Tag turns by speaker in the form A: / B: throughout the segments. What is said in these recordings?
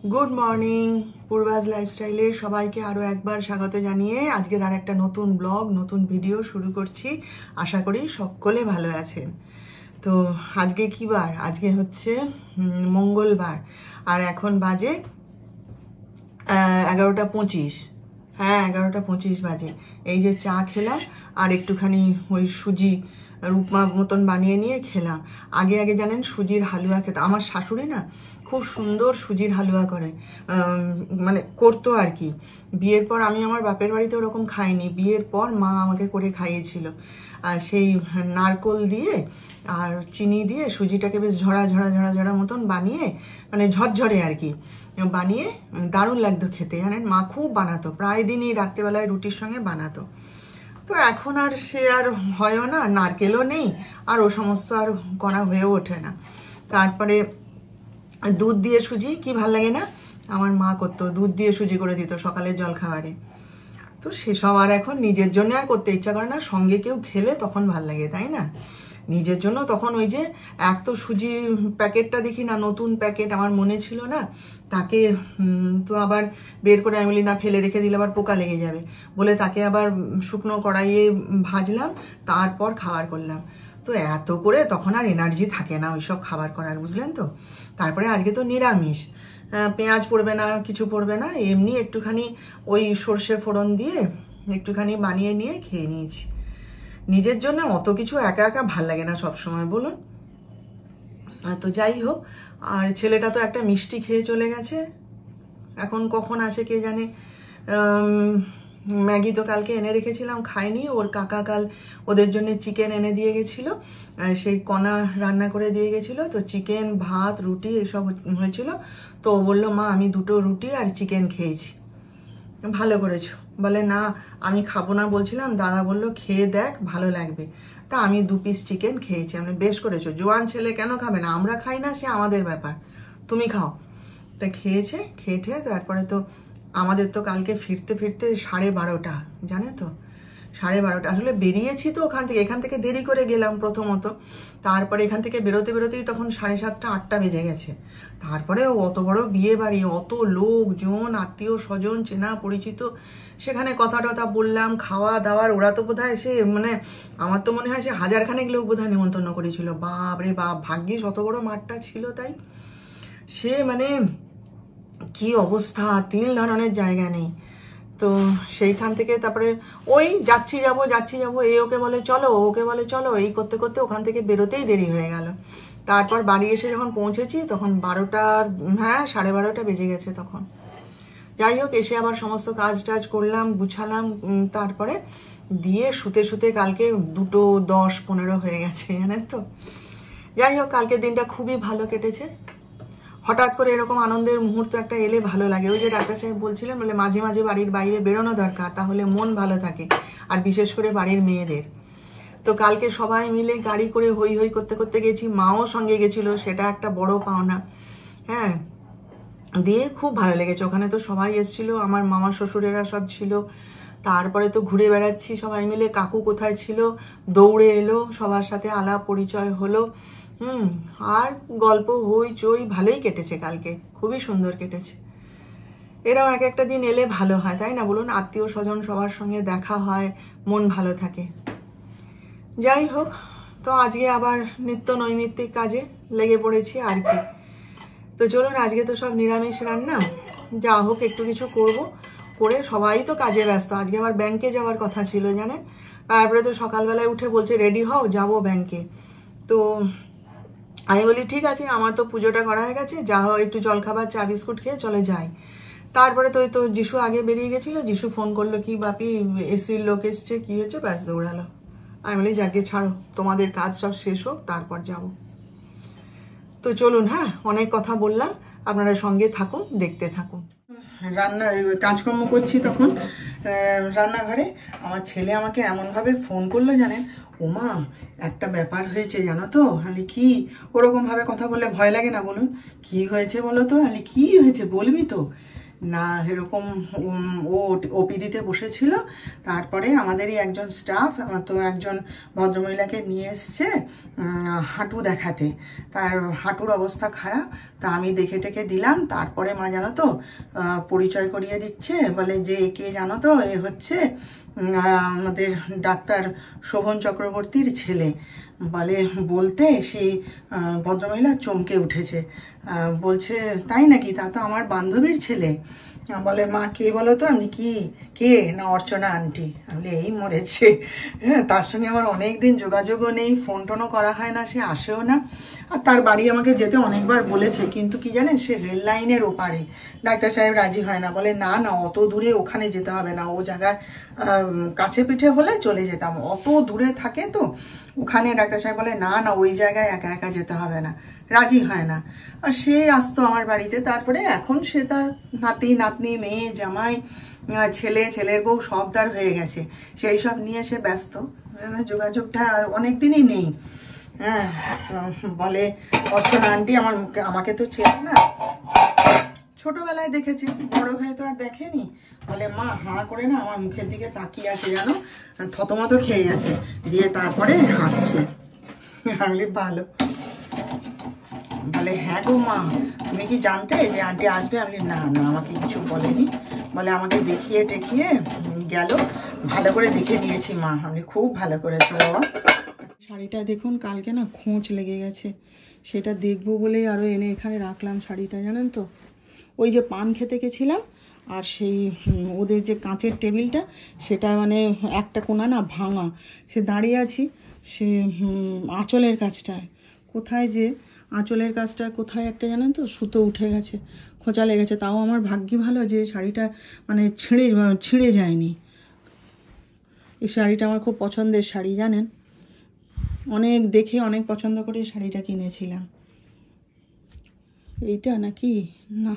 A: Good morning. পূর্বাজ লাইফস্টাইলে সবাইকে আরও একবার স্বাগত জানিয়ে আজকের আর একটা নতুন ব্লগ নতুন ভিডিও শুরু করছি। আশা করি সকলে ভালো আছেন। তো আজকে কি বার? আজকে হচ্ছে মঙ্গলবার, আর এখন বাজে 11:25। হ্যাঁ, 11:25 বাজে। এই যে চা খেলাম আর একটুখানি ওই সুজি উপমা মতন বানিয়ে নিয়ে খেলাম। আগে আগে জানেন সুজির হালুয়া খেতে আমার শাশুড়ি না খুব সুন্দর সুজির হালুয়া করে, মানে করতো আর কি। বিয়ের পর আমি আমার বাপের বাড়িতে ওরকম খাইনি, বিয়ের পর মা আমাকে করে খাইয়েছিল। আর সেই নারকোল দিয়ে আর চিনি দিয়ে সুজিটাকে বেশ ঝরা ঝরা ঝরা ঝরা মতন বানিয়ে, মানে ঝরঝরে আর কি বানিয়ে দারুণ লাগতো খেতে। জানেন, মা খুব বানাতো, প্রায় দিনই রাত্রেবেলায় রুটির সঙ্গে বানাতো। তো এখন আর সে আর হয়ও না, নারকেলও নেই, আর ও সমস্ত আর করা হয়েও ওঠে না। তারপরে দুধ দিয়ে সুজি কি ভাল লাগে না, আমার মা করতো, দুধ দিয়ে সুজি করে দিত সকালের জলখাবারে। তো সেসব আর এখন নিজের জন্য আর করতে ইচ্ছা করে না, সঙ্গে কেউ খেলে তখন ভাল লাগে, তাই না? নিজের জন্য তখন ওই যে এক তো সুজি প্যাকেটটা দেখি না, নতুন প্যাকেট, আমার মনে ছিল না, তাকে তো আবার বের করে আমি বলি না, ফেলে রেখে দিলে আবার পোকা লেগে যাবে বলে তাকে আবার শুকনো কড়াইয়ে ভাজলাম, তারপর খাবার করলাম। তো এত করে তখন আর এনার্জি থাকে না ওইসব খাবার করার, বুঝলেন তো। তারপরে আজকে তো নিরামিষ, পেঁয়াজ পড়বে না, কিছু পড়বে না, এমনি একটুখানি ওই সর্ষে ফোড়ন দিয়ে একটুখানি বানিয়ে নিয়ে খেয়ে নিয়েছি। নিজের জন্য অত কিছু একা একা ভাল লাগে না সবসময়, বলুন। তো যাই হোক, আর ছেলেটা তো একটা মিষ্টি খেয়ে চলে গেছে, এখন কখন আসে কে জানে। ম্যাগি তো কালকে এনে রেখেছিলাম, খাইনি। ওর কাকা কাল ওদের জন্য চিকেন এনে দিয়ে গেছিলো, সেই কণা রান্না করে দিয়ে গেছিলো। তো চিকেন, ভাত, রুটি এসব হয়েছিল। তো ও বললো, মা আমি 2টো রুটি আর চিকেন খেয়েছি। ভালো করেছো। বলে না আমি খাবো না বলছিলাম, দাদা বললো খেয়ে দেখ ভালো লাগবে। তা আমি 2 পিস চিকেন খেয়েছি। আমি বেশ করেছো, জোয়ান ছেলে কেন খাবে না, আমরা খাই না সে আমাদের ব্যাপার, তুমি খাও। তা খেয়েছে, খেয়ে তারপরে তো আমাদের তো কালকে ফিরতে ফিরতে 12:30, জানে তো, 12:30। আসলে বেরিয়েছি তো এখান থেকে দেরি করে গেলাম প্রথমত, তারপরে এখান থেকে বেরোতে বেরোতেই তখন 7:30 8টা বেজে গেছে। তারপরে অত বড় বিয়ে বাড়ি, অত লোকজন, আত্মীয় স্বজন, চেনা পরিচিত, সেখানে কথা টথা বললাম, খাওয়া দাওয়ার। ওরা তো বোধহয় সে, মানে আমার তো মনে হয় সে 1000খানেক লোক বোধহয় নিমন্ত্রণ করেছিল। বাপ রে বাপ, ভাগ্যিস অত বড় মাঠটা ছিল, তাই সে মানে কি অবস্থা, 3 ধরনের জায়গা নেই। তো সেইখান থেকে তারপরে ওই যাচ্ছি যাবো, এই ওকে বলে চলো, ওকে বলে চলো, এই করতে করতে ওখান থেকে বেরোতেই দেরি হয়ে গেল। তারপর বাড়ি এসে যখন পৌঁছেছি তখন 12টার, হ্যাঁ 12:30 বেজে গেছে তখন। যাই হোক, এসে আবার সমস্ত কাজ টাজ করলাম, গুছালাম, তারপরে দিয়ে শুতে শুতে কালকে 2:10-15 হয়ে গেছে, জানেন তো। যাই হোক, কালকের দিনটা খুবই ভালো কেটেছে। হঠাৎ করে এরকম আনন্দের মুহূর্ত একটা এলে ভালো লাগে। ওই যে ডাক্তার সাহেব বলছিলেন, বলে মাঝে মাঝে বাড়ির বাইরে বেরোনো দরকার, তাহলে মন ভালো থাকে, আর বিশেষ করে বাড়ির মেয়েদের। তো কালকে সবাই মিলে গাড়ি করে হই হই করতে করতে গেছি, মাও সঙ্গে গেছিল, সেটা একটা বড় পাওনা। হ্যাঁ, দিয়ে খুব ভালো লেগেছে। ওখানে তো সবাই এসেছিল, আমার মামা শ্বশুরেরা সব ছিল। তারপরে তো ঘুরে বেড়াচ্ছি সবাই মিলে, কাকু কোথায় ছিল, দৌড়ে এলো, সবার সাথে আলাপ পরিচয় হলো। আর গল্প হই চই, ভালোই কেটেছে কালকে, খুবই সুন্দর কেটেছে। এরাও এক একটা দিন এলে ভালো হয়, তাই না বলুন, আত্মীয় স্বজন সবার সঙ্গে দেখা হয়, মন ভালো থাকে। যাই হোক, তো আজকে আবার নিত্য নৈমিত্তিক কাজে লেগে পড়েছি আর কি। তো চলুন, আজকে তো সব নিরামিষ রান্না, যা হোক একটু কিছু করব, করে সবাই তো কাজে ব্যস্ত। আজকে আবার ব্যাংকে যাওয়ার কথা ছিল, জানেন। তারপরে তো সকালবেলায় উঠে বলছে রেডি হও, যাবো ব্যাংকে। তো আমি বলি ঠিক আছে, আমার তো পুজোটা করা হয়ে গেছে, যা হোক একটু জলখাবার চা বিস্কুট খেয়ে চলে যাই। তারপরে তো ওই তো যিশু আগে বেরিয়ে গেছিল, যিশু ফোন করলো, কি বাপি এসির লোক এসছে, কি হয়েছে, ব্যাস দৌড়ালো। আমি বলি যাকে ছাড়ো, তোমাদের কাজ সব শেষ হোক তারপর যাব। তো চলুন, হ্যাঁ অনেক কথা বললাম, আপনারা সঙ্গে থাকুন, দেখতে থাকুন। রান্না কাজকর্ম করছি তখন রান্নাঘরে আমার ছেলে আমাকে এমনভাবে ফোন করলো, জানেন, ওমা একটা ব্যাপার হয়েছে জানো তো। আমি কি, ওরকম ভাবে কথা বললে ভয় লাগে না বলুন। কি হয়েছে বলো তো? আমি কি হয়েছে বলবি তো? না এরকম ও ওপিডিতে বসেছিল, তারপরে আমাদেরই একজন স্টাফ তো একজন ভদ্রমহিলাকে নিয়ে এসছে হাঁটু দেখাতে, তার হাঁটুর অবস্থা খারাপ, তা আমি দেখে টেকে দিলাম। তারপরে মা জানো তো পরিচয় করিয়ে দিচ্ছে, বলে যে কে জানো তো, এ হচ্ছে আমাদের ডাক্তার শোভন চক্রবর্তীর ছেলে। বলে বলতে সেই ভদ্রমহিলা চমকে উঠেছে, বলছে তাই নাকি, তা তো আমার বান্ধবীর ছেলে। বলে মা কে বলো তো, আমি কি কে, না অর্চনা আন্টি। আমি এই মরেছে। হ্যাঁ, তার সঙ্গে আমার অনেক দিন যোগাযোগও নেই, ফোন টোনও করা হয় না, সে আসেও না। আর তার বাড়ি আমাকে যেতে অনেকবার বলেছে, কিন্তু কি জানেন, সে রেল লাইনের ওপারে। ডাক্তার সাহেব রাজি হয় না, বলে না না অত দূরে ওখানে যেতে হবে না, ও জায়গায় কাছে পিঠে হলে চলে যেতাম, অত দূরে থাকে তো ওখানে। ডাক্তার সাহেব বলে না না ওই জায়গায় একা একা যেতে হবে না, রাজি হয় না। আর সে আসতো আমার বাড়িতে, তারপরে এখন সে তার নাতি নাতনি, মেয়ে, জামাই, ছেলে, ছেলের বউ সব তার হয়ে গেছে, সেই সব নিয়ে সে ব্যস্ত, যোগাযোগটা আর অনেক দিনই নেই। হ্যাঁ, বলে অর্চনা আন্টি আমাকে তো চেনে না, ছোটবেলায় দেখেছি, বড় হয়ে তো আর দেখেনি। বলে মা হাঁ করে না আমার মুখের দিকে তাকিয়ে আছে, জানো থতমত খেয়ে গেছে, দিয়ে তারপরে হাসছে। আমি ভালো। বলে হ্যাঁ গো মা, তুমি কি জানতে যে আন্টি আসবে? আমি না না আমাকে কিছু বলেনি। বলে আমাকে দেখিয়ে টেকিয়ে গেল, ভালো করে দেখে দিয়েছি মা, আমি খুব ভালো করেছো বাবা। শাড়িটা দেখুন কালকে না খোঁচ লেগে গেছে, সেটা দেখবো বলেই আরও এনে এখানে রাখলাম শাড়িটা, জানেন তো। ওই যে পান খেতে গেছিলাম, আর সেই ওদের যে কাঁচের টেবিলটা, সেটা মানে একটা কোণা না ভাঙা, সে দাঁড়িয়ে আছি, সে আঁচলের কাজটায় কোথায় যে আঁচলের কাজটা কোথায় একটা জানেন তো সুতো উঠে গেছে, খোঁচা লেগেছে। তাও আমার ভাগ্যি ভালো যে শাড়িটা মানে ছিঁড়ে যায়নি। এই শাড়িটা আমার খুব পছন্দের শাড়ি, জানেন, অনেক দেখে অনেক পছন্দ করে শাড়িটা কিনেছিলাম। এইটা নাকি না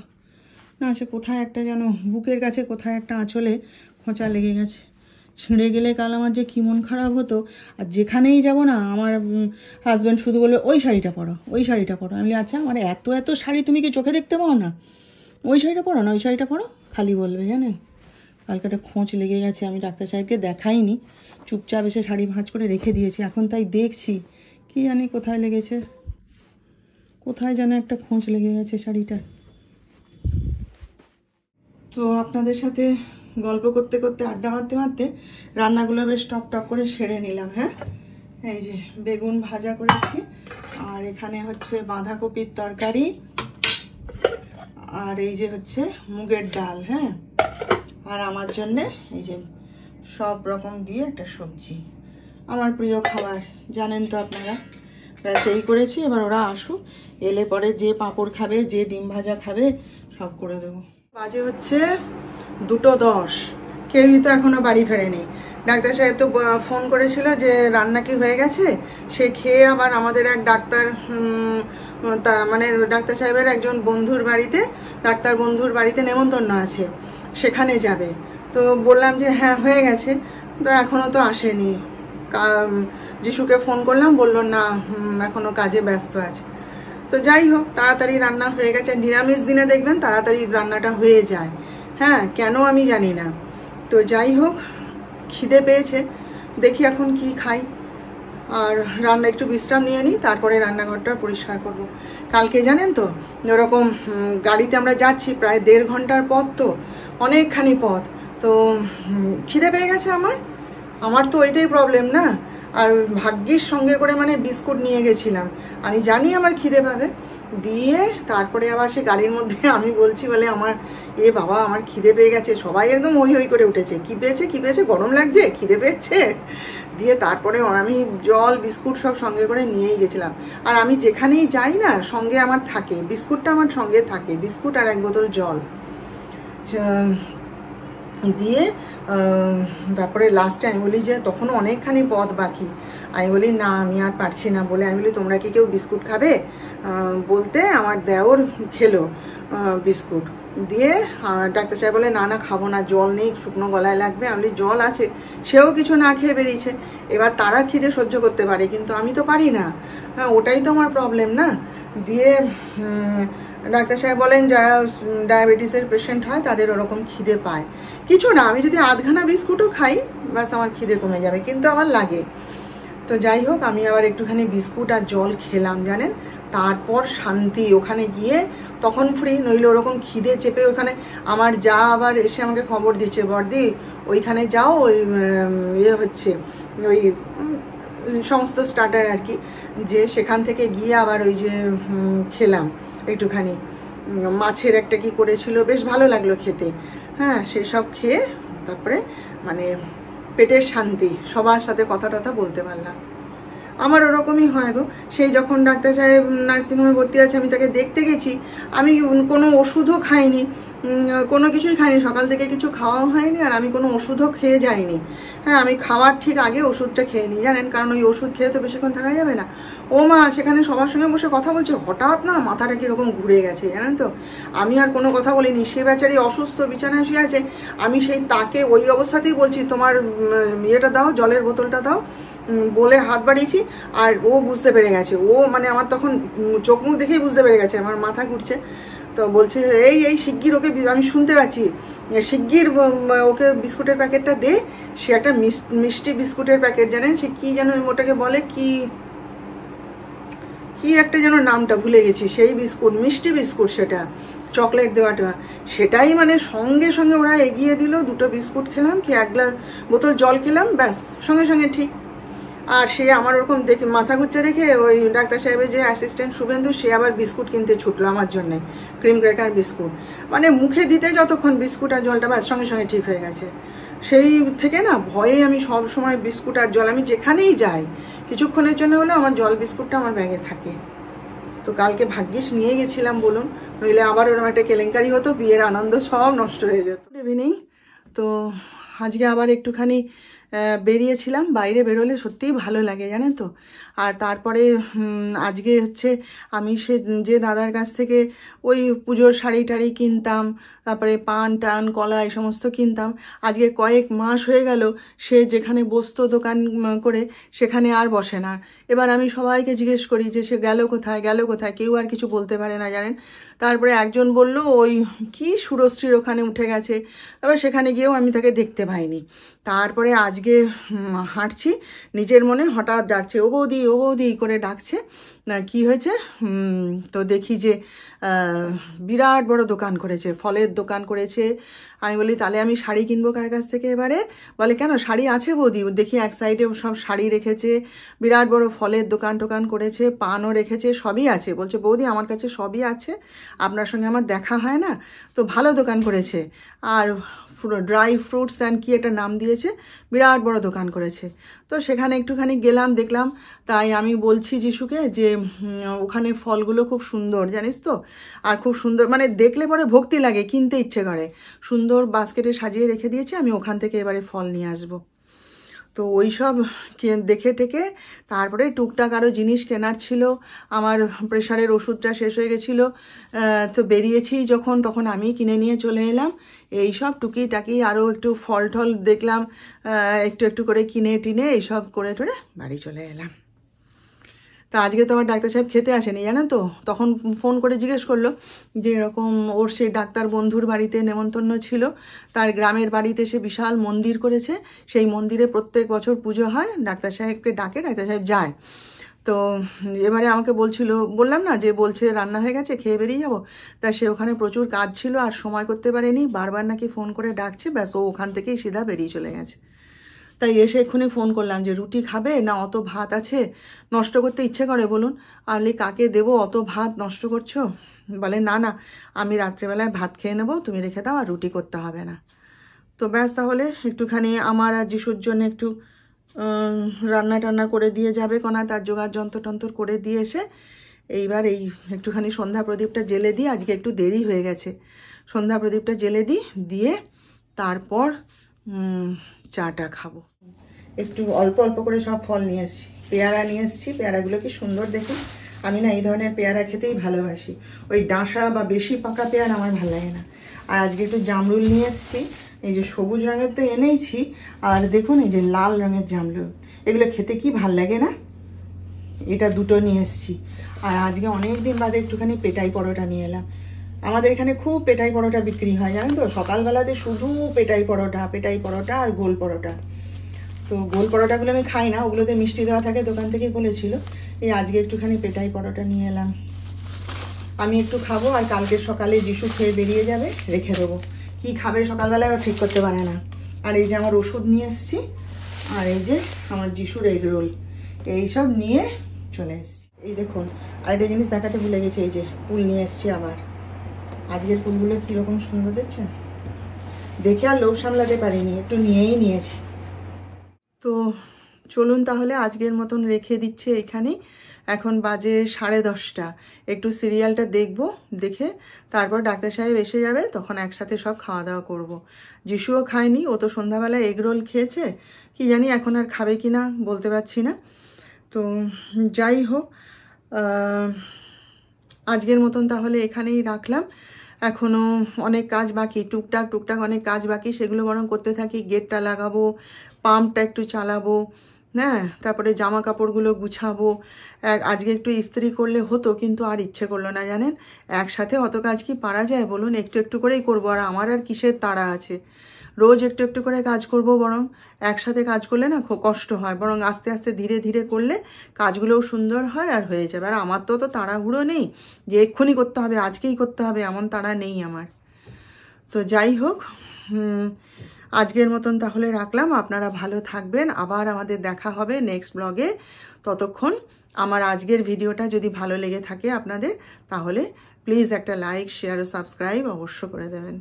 A: না, সে কোথায় একটা যেন বুকের কাছে কোথায় একটা আঁচলে খোঁচা লেগে গেছে, ছিঁড়ে গেলে কাল আমার যে কি মন খারাপ হতো। আর যেখানেই যাব না আমার হাজব্যান্ড শুধু বলবে ওই শাড়িটা পরো, ওই শাড়িটা পরো। আমি আচ্ছা আমার এত এত শাড়ি তুমি কি চোখে দেখতে পাও না, ওই শাড়িটা পরো না, ওই শাড়িটা পরো, খালি বলবে। জানেন কালকে একটা খোঁচ লেগে গেছে, আমি ডাক্তার সাহেবকে দেখাইনি, চুপচাপ এসে শাড়ি ভাঁজ করে রেখে দিয়েছি। এখন তাই দেখছি কি জানি কোথায় লেগেছে, কোথায় যেন একটা খোঁচ লেগে গেছে শাড়িটার। তো আপনাদের সাথে গল্প করতে করতে আড্ডা মারতে মারতে রান্নাগুলো বেশ টপ টপ করে সেরে নিলাম। হ্যাঁ, এই যে বেগুন ভাজা করেছি, আর এখানে হচ্ছে বাঁধাকপির তরকারি, আর এই যে হচ্ছে মুগের ডাল। হ্যাঁ, আর আমার জন্যে এই যে সব রকম দিয়ে একটা সবজি, আমার প্রিয় খাবার জানেন তো আপনারা। ব্যাস এই করেছি, এবার ওরা আসুক, এলে পরে যে পাঁপড় খাবে, যে ডিম ভাজা খাবে, সব করে দেবো। বাজে হচ্ছে 2:10, কেউই তো এখনো বাড়ি ফেরেনি। ডাক্তার সাহেব তো ফোন করেছিল যে রান্না কি হয়ে গেছে, সে খেয়ে আবার আমাদের এক ডাক্তার মানে ডাক্তার সাহেবের একজন বন্ধুর বাড়িতে, ডাক্তার বন্ধুর বাড়িতে নেমন্তন্ন আছে, সেখানে যাবে। তো বললাম যে হ্যাঁ হয়ে গেছে, তো এখনো তো আসেনি। যিশুকে ফোন করলাম, বললো না এখনো কাজে ব্যস্ত আছে। তো যাই হোক, তাড়াতাড়ি রান্না হয়ে গেছে। নিরামিষ দিনে দেখবেন তাড়াতাড়ি রান্নাটা হয়ে যায়, হ্যাঁ কেন আমি জানি না। তো যাই হোক, খিদে পেয়েছে, দেখি এখন কি খাই, আর রান্না একটু বিশ্রাম নিয়ে নিই, তারপরে রান্নাঘরটা পরিষ্কার করব। কালকে জানেন তো এরকম গাড়িতে আমরা যাচ্ছি, প্রায় 1.5 ঘন্টার পথ, তো অনেকখানি পথ। তো খিদে পেয়ে গেছে আমার তো ওইটাই প্রবলেম না। আর ভাগ্যিস সঙ্গে করে মানে বিস্কুট নিয়ে গেছিলাম, আমি জানি আমার খিদে পাবে। দিয়ে তারপরে আবার সে গাড়ির মধ্যে আমি বলছি, বলে আমার বাবা আমার খিদে পেয়ে গেছে, সবাই একদম ওই ওই করে উঠেছে, কি পেয়েছে, গরম লাগছে, খিদে পেয়েছে। দিয়ে তারপরে আমি জল বিস্কুট সব সঙ্গে করে নিয়েই গেছিলাম। আর আমি যেখানেই যাই না, সঙ্গে আমার থাকে বিস্কুটটা, আমার সঙ্গে থাকে বিস্কুট আর 1 বোতল জল। দিয়ে তারপরে লাস্টে আমি বলি যে তখনও অনেকখানি পথ বাকি, আমি বলি না আমি আর পারছি না, বলে আমি বলি তোমরা কি কেউ বিস্কুট খাবে, বলতে আমার দেওর খেলো বিস্কুট। দিয়ে ডাক্তার সাহেব বলে না না খাবো না, জল নেই, শুকনো গলায় লাগবে। আমি বলি জল আছে, সেও কিছু না খেয়ে বেরিয়েছে। এবার তারা খিদে সহ্য করতে পারে, কিন্তু আমি তো পারি না, হ্যাঁ ওটাই তো আমার প্রবলেম না। দিয়ে ডাক্তার সাহেব বলেন যারা ডায়াবেটিসের পেশেন্ট হয় তাদের ওরকম খিদে পায়। কিছু না, আমি যদি আধখানা বিস্কুটও খাই ব্যাস আমার খিদে কমে যাবে, কিন্তু আমার লাগে। তো যাই হোক, আমি আবার একটুখানি বিস্কুট আর জল খেলাম জানেন, তারপর শান্তি। ওখানে গিয়ে তখন ফ্রি, নইলে ওরকম খিদে চেপে ওখানে আমার যা আবার এসে আমাকে খবর দিচ্ছে, বর্দি ওইখানে যাও, ওই ইয়ে হচ্ছে ওই সমস্ত স্টার্টার আর কি, যে সেখান থেকে গিয়ে আবার ওই যে খেলাম একটুখানি মাছের একটা কি করেছিল, বেশ ভালো লাগলো খেতে। হ্যাঁ, সেসব খেয়ে তারপরে মানে পেটের শান্তি, সবার সাথে কথা টথা বলতে পারলাম। আমার ওরকমই হয় গো। সেই যখন ডাক্তার সাহেব নার্সিংহোমে ভর্তি আছে, আমি তাকে দেখতে গেছি, আমি কোনো ওষুধও খাইনি, কোনো কিছুই খাইনি, সকাল থেকে কিছু খাওয়াও হয়নি, আর আমি কোনো ওষুধও খেয়ে যাইনি। হ্যাঁ, আমি খাওয়ার ঠিক আগে ওষুধটা খেয়ে নিই জানেন, কারণ ওই ওষুধ খেয়ে তো বেশিক্ষণ থাকা যাবে না। ও মা সেখানে সবার সঙ্গে বসে কথা বলছে, হঠাৎ না মাথাটা কীরকম ঘুরে গেছে জানেন তো। আমি আর কোনো কথা বলিনি, সে বেচারি অসুস্থ বিছানায় শুয়ে আছে, আমি সেই তাকে ওই অবস্থাতেই বলছি তোমার ইয়েটা দাও, জলের বোতলটা দাও বলে হাত বাড়িয়েছি, আর ও বুঝতে পেরে গেছে। ও মানে আমার তখন চোখ মুখ দেখেই বুঝতে পেরে গেছে আমার মাথা ঘুরছে। তো বলছে এই শিগগির ওকে, আমি শুনতে পাচ্ছি, শিগগির ওকে বিস্কুটের প্যাকেটটা দে। সে একটা মিষ্টি বিস্কুটের প্যাকেট, জানেন সে কি যেন ওটাকে বলে, কি একটা যেন নামটা ভুলে গেছি, সেই বিস্কুট, মিষ্টি বিস্কুট, সেটা চকলেট দেওয়াটা, সেটাই মানে সঙ্গে সঙ্গে ওরা এগিয়ে দিল। দুটো বিস্কুট খেলাম, খেয়ে 1 গ্লাস বোতল জল খেলাম, ব্যাস সঙ্গে সঙ্গে ঠিক। আর সে আমার ওরকম দেখে মাথা ঘুরছে দেখে ওই ডাক্তার সাহেবের যে অ্যাসিস্ট্যান্ট শুভেন্দু, সে আবার বিস্কুট কিনতে ছুটলো আমার জন্যে, ক্রিম ক্র্যাকার বিস্কুট। মানে মুখে দিতে যতক্ষণ বিস্কুট আর জলটা ব্যাস সঙ্গে সঙ্গে ঠিক হয়ে গেছে। সেই থেকে না ভয়ে আমি সব সময় বিস্কুট আর জল, আমি যেখানেই যাই কিছুক্ষণের জন্য হলেও আমার জল বিস্কুটটা আমার ব্যাগে থাকে। তো কালকে ভাগ্যিস নিয়ে গেছিলাম বলুন, নইলে আবার ওরকম একটা কেলেঙ্কারি হতো, বিয়ের আনন্দ সব নষ্ট হয়ে যেত। Good evening. তো আজকে আবার একটুখানি বেরিয়েছিলাম। বাইরে বেরোলে সত্যিই ভালো লাগে জানেন তো। আর তারপরে আজকে হচ্ছে আমি যে দাদার কাছ থেকে ওই পুজোর শাড়ি টাড়ি কিনতাম, তারপরে পান টান কলা এই সমস্ত কিনতাম, আজকে কয়েক মাস হয়ে গেল সে যেখানে বসতো দোকান করে সেখানে আর বসে না। এবার আমি সবাইকে জিজ্ঞেস করি যে সে গেল কোথায়, কেউ আর কিছু বলতে পারে না জানেন। তারপরে একজন বলল ওই কি সুরশ্রীর ওখানে উঠে গেছে, তারপর সেখানে গিয়েও আমি তাকে দেখতে পাইনি। তারপরে আজকে হাঁটছি, নিজের মনে হঠাৎ ডাকছে, ও বৌদি করে ডাকছে, না কি হয়েছে। তো দেখি যে বিরাট বড় দোকান করেছে, ফলের দোকান করেছে। আমি বলি তাহলে আমি শাড়ি কিনবো কার কাছ থেকে এবারে? বলে কেন, শাড়ি আছে বৌদি। দেখি এক সাইডে সব শাড়ি রেখেছে, বিরাট বড় ফলের দোকান করেছে, পানও রেখেছে, সবই আছে। বলছে বৌদি আমার কাছে সবই আছে, আপনার সঙ্গে আমার দেখা হয় না, তো ভালো দোকান করেছে। আর ড্রাই ফ্রুটস অ্যান্ড কি একটা নাম দিয়েছে, বিরাট বড় দোকান করেছে। তো সেখানে একটুখানি গেলাম, দেখলাম। তাই আমি বলছি যিশুকে যে ওখানে ফলগুলো খুব সুন্দর জানিস তো, আর খুব সুন্দর, মানে দেখলে পরে ভক্তি লাগে, কিনতে ইচ্ছে করে। সুন্দর বাস্কেটে সাজিয়ে রেখে দিয়েছে, আমি ওখান থেকে এবারে ফল নিয়ে আসবো। তো ওই সব দেখে টেকে তারপরে টুকটাক আরও জিনিস কেনার ছিল। আমার প্রেশারের ওষুধটা শেষ হয়ে গেছিলো, তো বেরিয়েছি যখন, তখন আমি কিনে নিয়ে চলে এলাম। এই সব টুকিটাকি আরও একটু ফল টল দেখলাম, একটু করে কিনে টিনে এইসব করে টরে বাড়ি চলে এলাম। তা আজকে তো আমার ডাক্তার সাহেব খেতে আসেনি জানেন তো। তখন ফোন করে জিজ্ঞেস করলো যে এরকম ওর সেই ডাক্তার বন্ধুর বাড়িতে নেমন্তন্ন ছিল, তার গ্রামের বাড়িতে সে বিশাল মন্দির করেছে, সেই মন্দিরে প্রত্যেক বছর পুজো হয়, ডাক্তার সাহেবকে ডাকে, ডাক্তার সাহেব যায়। তো এবারে আমাকে বললাম না যে বলছে রান্না হয়ে গেছে, খেয়ে বেরিয়ে যাবো। তা সে ওখানে প্রচুর কাজ ছিল আর সময় করতে পারেনি, বারবার নাকি ফোন করে ডাকছে, ব্যাস ও ওখান থেকেই সিধা বেরিয়ে চলে গেছে। তাই এসে এক্ষুনি ফোন করলাম যে রুটি খাবে না অত ভাত আছে, নষ্ট করতে ইচ্ছে করে বলুন, আনলে কাকে দেবো, অত ভাত নষ্ট করছো। বলে না আমি রাত্রেবেলায় ভাত খেয়ে নেবো, তুমি রেখে দাও, আর রুটি করতে হবে না। তো ব্যাস তাহলে একটুখানি আমার আর যিশুর জন্য একটু রান্না টান্না করে দিয়ে যাবে কোনা, তার জোগাড় যন্ত্র করে দিয়ে এসে এইবার এই একটুখানি সন্ধ্যা প্রদীপটা জেলে দিই। আজকে একটু দেরি হয়ে গেছে, সন্ধ্যা প্রদীপটা জেলে দিয়ে তারপর চাটা খাবো। একটু অল্প করে সব ফল নিয়ে এসেছি, পেয়ারা নিয়ে এসেছি, পেয়ারাগুলো কি সুন্দর দেখুন। আমি না এই ধরনের পেয়ারা খেতেই ভালোবাসি, ওই ডাঁসা বা বেশি পাকা পেয়ারা আমার ভালো লাগে না। আর আজকে একটু জামরুল নিয়ে এসেছি, এই যে সবুজ রঙের তো এনেইছি, আর দেখুন এই যে লাল রঙের জামরুল, এগুলো খেতে কি ভাল লাগে না। এটা দুটো নিয়ে এসেছি। আর আজকে অনেক দিন বাদে একটুখানি পেটাই পরোটা নিয়ে এলাম। আমাদের এখানে খুব পেটাই পরোটা বিক্রি হয় জানেন তো, সকালবেলাতে শুধু পেটাই পরোটা আর গোল পরোটা। তো গোল পরোটাগুলো আমি খাই না, ওগুলোতে মিষ্টি দেওয়া থাকে, দোকান থেকে বলেছিল। এই আজকে একটুখানি পেটাই পরোটা নিয়ে এলাম। আমি একটু খাবো, আর কালকে সকালে যিশু খেয়ে বেরিয়ে যাবে, রেখে দেবো। কি খাবে সকালবেলায় ও ঠিক করতে পারে না। আর এই যে আমার ওষুধ নিয়ে এসেছি, আর এই যে আমার যিশুর এগ রোল, এইসব নিয়ে চলে এসেছি। এই দেখুন আরেকটা জিনিস দেখাতে ভুলে গেছি, এই যে ফুল নিয়ে এসেছি আবার। আজকের ফুলগুলো কীরকম সুন্দর দেখছেন, দেখে আর লোভ সামলাতে পারিনি, একটু নিয়েই নিয়েছি। তো চলুন তাহলে আজকের মতন রেখে দিচ্ছে এখানেই। এখন বাজে 10:30। একটু সিরিয়ালটা দেখবো, দেখে তারপর ডাক্তার সাহেব এসে যাবে, তখন একসাথে সব খাওয়া দাওয়া করব। যিশুও খায়নি, ও তো সন্ধ্যাবেলায় এগ রোল খেয়েছে, কি জানি এখন আর খাবে কি না বলতে পারছি না। তো যাই হোক, আজকের মতন তাহলে এখানেই রাখলাম। এখনও অনেক কাজ বাকি, টুকটাক অনেক কাজ বাকি, সেগুলো বরং করতে থাকি। গেটটা লাগাবো, পাম্পটা একটু চালাবো, হ্যাঁ, তারপরে জামা কাপড়গুলো গুছাবো। আজকে একটু ইস্ত্রি করলে হতো, কিন্তু আর ইচ্ছে করলো না জানেন। একসাথে অত কাজ কি পারা যায় বলুন, একটু একটু করেই করবো। আর আমার আর কিসের তাড়া আছে, রোজ একটু একটু করে কাজ করব, বরং একসাথে কাজ করলে না খুব কষ্ট হয়, বরং আস্তে আস্তে ধীরে ধীরে করলে কাজগুলোও সুন্দর হয় আর হয়ে যাবে। আর আমার তো তাড়াহুড়ো নেই যে এক্ষুনি করতে হবে, আজকেই করতে হবে, এমন তাড়া নেই আমার। তো যাই হোক, আজকের মতন তাহলে রাখলাম। আপনারা ভালো থাকবেন, আবার আমাদের দেখা হবে নেক্সট ব্লগে। ততক্ষণ আমার আজকের ভিডিওটা যদি ভালো লেগে থাকে আপনাদের, তাহলে প্লিজ একটা লাইক, শেয়ার ও সাবস্ক্রাইব অবশ্য করে দেবেন।